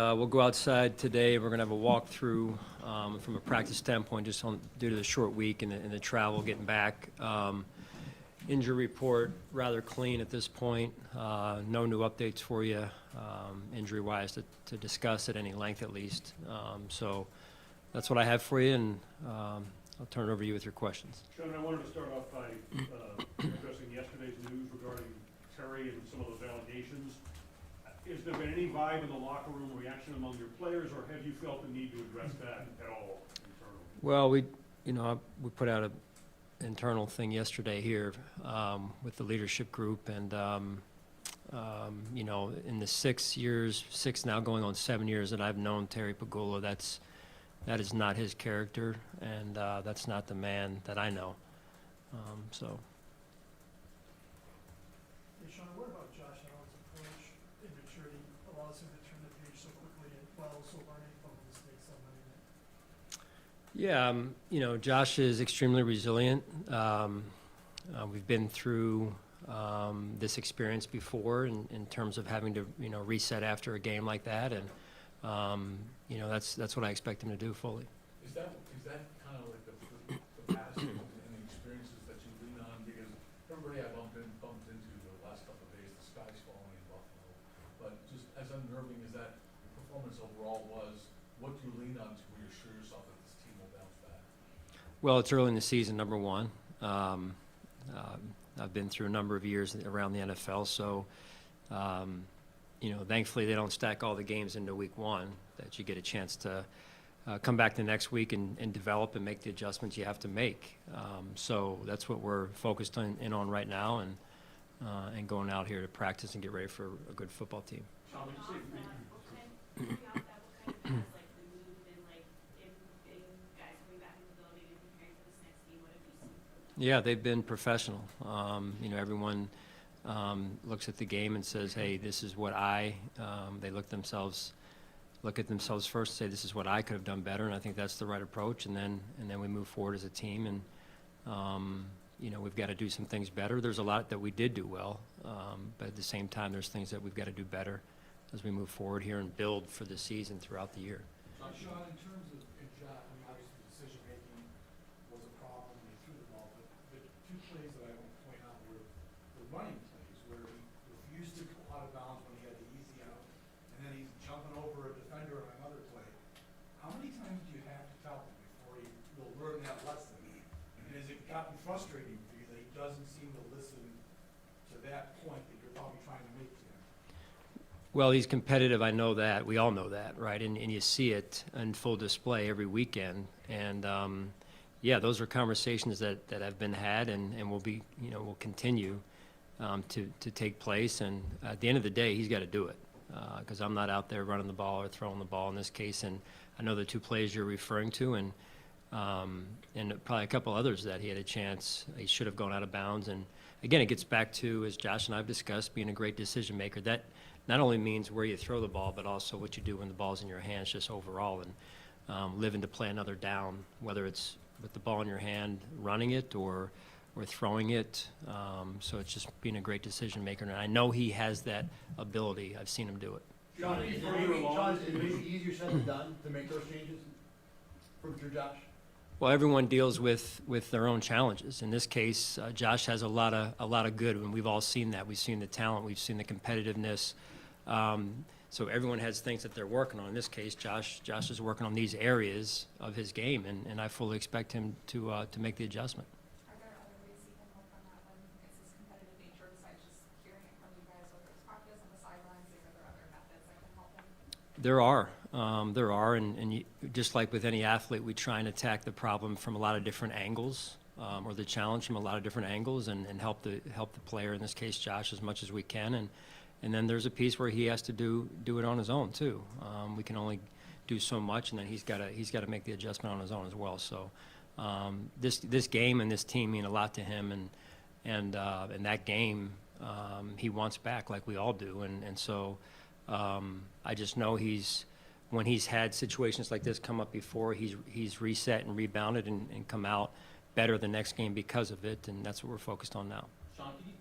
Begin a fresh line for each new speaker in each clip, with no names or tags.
We'll go outside today. We're going to have a walkthrough from a practice standpoint, just due to the short week and the travel getting back. Injury report rather clean at this point. No new updates for you, injury-wise, to discuss at any length at least. So that's what I have for you, and I'll turn it over to you with your questions.
Sean, I wanted to start off by addressing yesterday's news regarding Terry and some of those allegations. Has there been any vibe in the locker room, reaction among your players, or have you felt the need to address that at all internally?
Well, we put out an internal thing yesterday here with the leadership group, and in the 6 years, now going on 7 years that I've known Terry Pagula, that is not his character, and that's not the man that I know. So.
Hey, Sean, what about Josh Allen's approach and maturity allows him to turn the page so quickly and while also learning from the mistakes so many?
Yeah, Josh is extremely resilient. We've been through this experience before in terms of having to, reset after a game like that, and that's what I expect him to do fully.
Is that kind of like the past and the experiences that you lean on? Because everybody I bumped into the last couple of days, the sky's falling in Buffalo. But just as unnerving as that performance overall was, what do you lean on to reassure yourself that this team will bounce back?
Well, it's early in the season, number one. I've been through a number of years around the NFL, so thankfully they don't stack all the games into week one, that you get a chance to come back the next week and develop and make the adjustments you have to make. So that's what we're focused in on right now, and going out here to practice and get ready for a good football team.
Sean, would you say
Yeah, they've been professional. Everyone looks at the game and says, "Hey, this is what they look at themselves first, say, this is what I could have done better," and I think that's the right approach. And then we move forward as a team, and we've got to do some things better. There's a lot that we did do well, but at the same time, there's things that we've got to do better as we move forward here and build for the season throughout the year.
Sean, in terms of obviously decision-making was a problem when he threw the ball, but the two plays that I want to point out were the running plays, where he refused to go out of bounds when he had the easy out, and then he's jumping over a defender on another play. How many times do you have to tell him before he will learn that lesson? And has it gotten frustrating for you that he doesn't seem to listen to that point that you're probably trying to make to him?
Well, he's competitive. I know that. We all know that, right? And you see it in full display every weekend. And those are conversations that have been had and will continue to take place. And at the end of the day, he's got to do it, because I'm not out there running the ball or throwing the ball in this case. And I know the two plays you're referring to, and probably a couple others that he had a chance. He should have gone out of bounds. And again, it gets back to, as Josh and I have discussed, being a great decision maker. That not only means where you throw the ball, but also what you do when the ball's in your hands, just overall, and living to play another down, whether it's with the ball in your hand, running it, or throwing it. So it's just being a great decision maker, and I know he has that ability. I've seen him do it.
Sean, is it maybe easier said than done to make those changes for Josh?
Well, everyone deals with their own challenges. In this case, Josh has a lot of good, and we've all seen that. We've seen the talent, we've seen the competitiveness. So everyone has things that they're working on. In this case, Josh is working on these areas of his game, and I fully expect him to make the adjustment.
Are there other ways you can help on that when it's his competitive nature besides just hearing it from you guys, whether it's practice on the sidelines, or are there other methods that can help him?
There are, and just like with any athlete, we try and attack the problem from a lot of different angles, or the challenge from a lot of different angles, and help the player, in this case Josh, as much as we can. And then there's a piece where he has to do it on his own too. We can only do so much, and then he's got to make the adjustment on his own as well. So this game and this team mean a lot to him, and that game he wants back, like we all do. And so I just know when he's had situations like this come up before, he's reset and rebounded and come out better the next game because of it, and that's what we're focused on now.
Sean, can you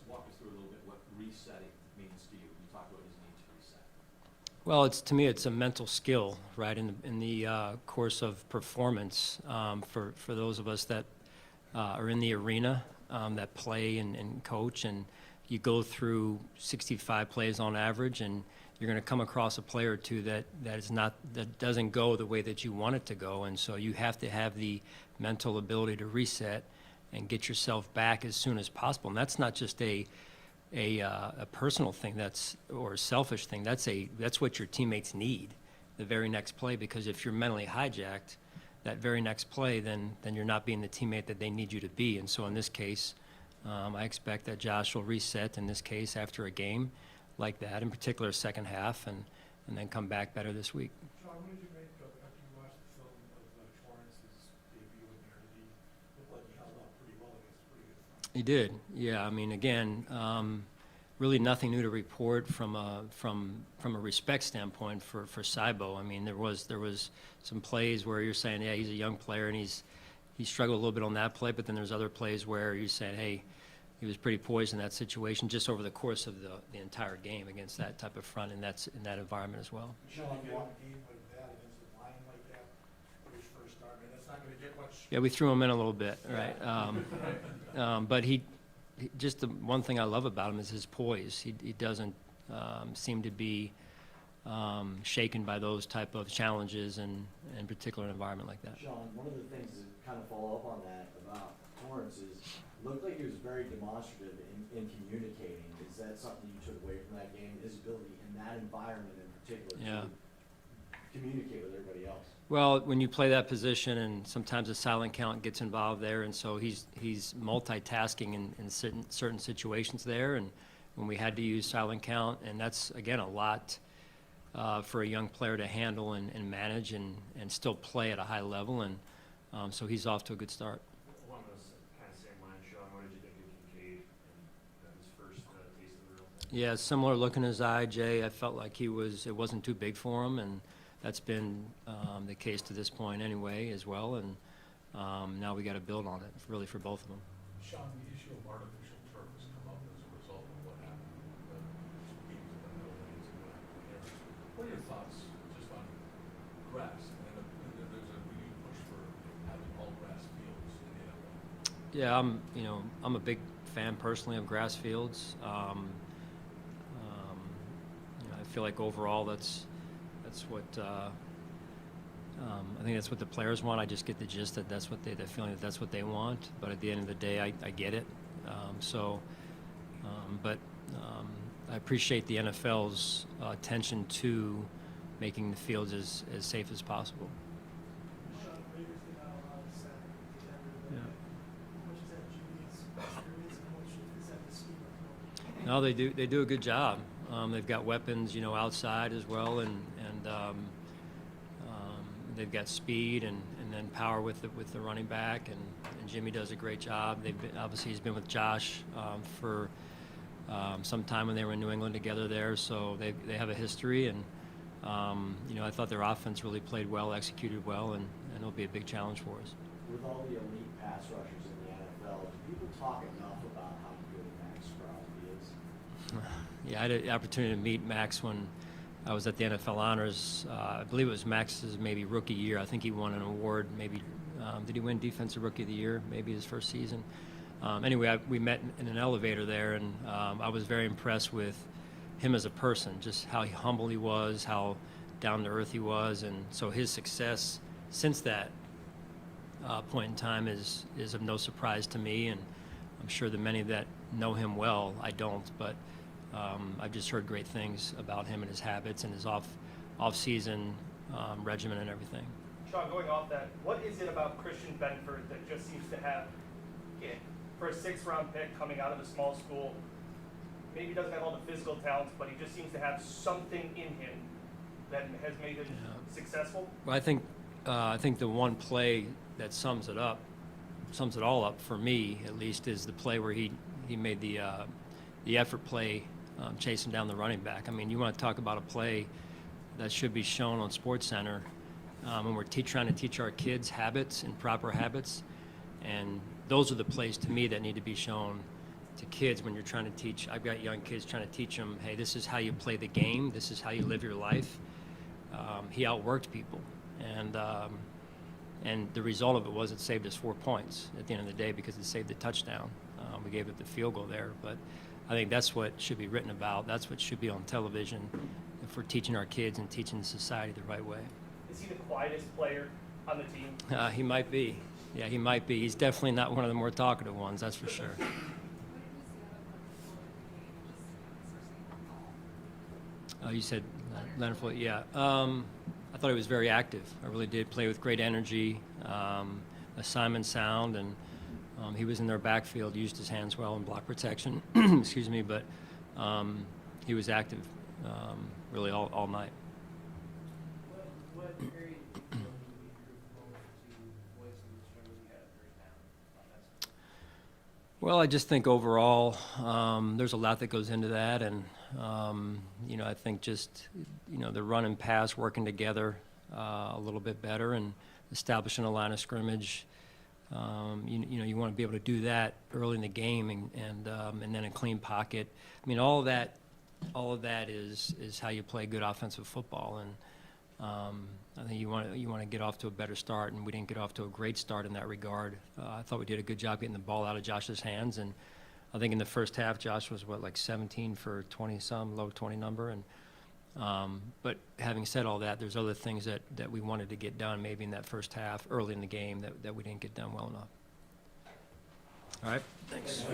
walk us through a little bit what resetting means to you? You talked about his need to reset.
Well, to me, it's a mental skill, right, in the course of performance, for those of us that are in the arena, that play and coach, and you go through 65 plays on average, and you're going to come across a player or two that doesn't go the way that you want it to go, and so you have to have the mental ability to reset and get yourself back as soon as possible. And that's not just a personal thing, or a selfish thing. That's what your teammates need, the very next play, because if you're mentally hijacked, that very next play, then you're not being the teammate that they need you to be. And so in this case, I expect that Josh will reset in this case after a game like that, in particular second half, and then come back better this week.
Sean, what did you make of, after you watched the film of Torrance's debut in there? Did he look like he held up pretty well against a pretty good front?
He did, yeah. I mean, again, really nothing new to report from a respect standpoint for Saibo. I mean, there was some plays where you're saying, yeah, he's a young player and he struggled a little bit on that play, but then there's other plays where you're saying, hey, he was pretty poised in that situation just over the course of the entire game against that type of front, and that's in that environment as well.
Sean, you want a game like that against a line like that for his first start? I mean, that's not going to get much.
Yeah, we threw him in a little bit, right? But he just the one thing I love about him is his poise. He doesn't seem to be shaken by those type of challenges, and in particular an environment like that.
Sean, one of the things to kind of follow up on that about Torrance is, looked like he was very demonstrative in communicating. Is that something you took away from that game, his ability in that environment in particular
Yeah.
to communicate with everybody else?
Well, when you play that position, and sometimes a silent count gets involved there, and so he's multitasking in certain situations there, and when we had to use silent count, and that's, again, a lot for a young player to handle and manage and still play at a high level, and so he's off to a good start.
Along those kind of same lines, Sean, what did you think of Kincaid and his first taste of the real thing?
Yeah, similar look in his eye, Jay. I felt like it wasn't too big for him, and that's been the case to this point anyway as well, and now we got to build on it, really, for both of them.
Sean, the issue of artificial turf has come up as a result of what happened with the games in the middle lanes and what happened there. What are your thoughts just on grass? And there's a renewed push for having all grass fields in the NFL.
Yeah, I'm a big fan personally of grass fields. I feel like overall that's what I think that's what the players want. I just get the gist that that's what they're feeling, that that's what they want. But at the end of the day, I get it. But I appreciate the NFL's attention to making the fields as safe as possible.
Sean, Raiders did not allow the sack to Denver.
Yeah.
How much is that Jimmy's experience, and how much is that the scheme of Coach?
No, they do a good job. They've got weapons, outside as well, and they've got speed and then power with the running back, and Jimmy does a great job. Obviously he's been with Josh for some time when they were in New England together there, so they have a history, and I thought their offense really played well, executed well, and it'll be a big challenge for us.
With all the elite pass rushers in the NFL, do people talk enough about how good Max Crosby is?
Yeah, I had an opportunity to meet Max when I was at the NFL Honors. I believe it was Max's maybe rookie year. I think he won an award. Maybe did he win Defensive Rookie of the Year? Maybe his first season. Anyway, we met in an elevator there, and I was very impressed with him as a person, just how humble he was, how down to earth he was, and so his success since that point in time is of no surprise to me, and I'm sure that many that know him well, I don't, but I've just heard great things about him and his habits and his off-season regimen and everything.
Sean, going off that, what is it about Christian Benford that just seems to have, for a 6th-round pick coming out of a small school, maybe he doesn't have all the physical talents, but he just seems to have something in him that has made him successful?
Well, I think the one play that sums it all up for me, at least, is the play where he made the effort play chasing down the running back. I mean, you want to talk about a play that should be shown on SportsCenter when we're trying to teach our kids habits and proper habits, and those are the plays to me that need to be shown to kids when you're trying to teach. I've got young kids trying to teach them, hey, this is how you play the game. This is how you live your life. He outworked people, and the result of it was it saved us 4 points at the end of the day because it saved the touchdown. We gave up the field goal there, but I think that's what should be written about. That's what should be on television if we're teaching our kids and teaching society the right way.
Is he the quietest player on the team?
He might be. Yeah, he might be. He's definitely not one of the more talkative ones, that's for sure.
What did you see out of him before the game, just
You said Leonard Floyd, yeah. I thought he was very active. I really did play with great energy, assignment sound, and he was in their backfield, used his hands well in block protection, excuse me, but he was active really all night.
What area do you feel you need to improve forward to voice some of the struggles you had first down on that score?
Well, I just think overall there's a lot that goes into that, and I think just the run and pass working together a little bit better and establishing a line of scrimmage. You want to be able to do that early in the game and then a clean pocket. I mean, all of that is how you play good offensive football, and I think you want to get off to a better start, and we didn't get off to a great start in that regard. I thought we did a good job getting the ball out of Josh's hands, and I think in the first half Josh was like 17 for 20-some, low 20 number, and but having said all that, there's other things that we wanted to get done maybe in that first half, early in the game, that we didn't get done well enough. All right, thanks.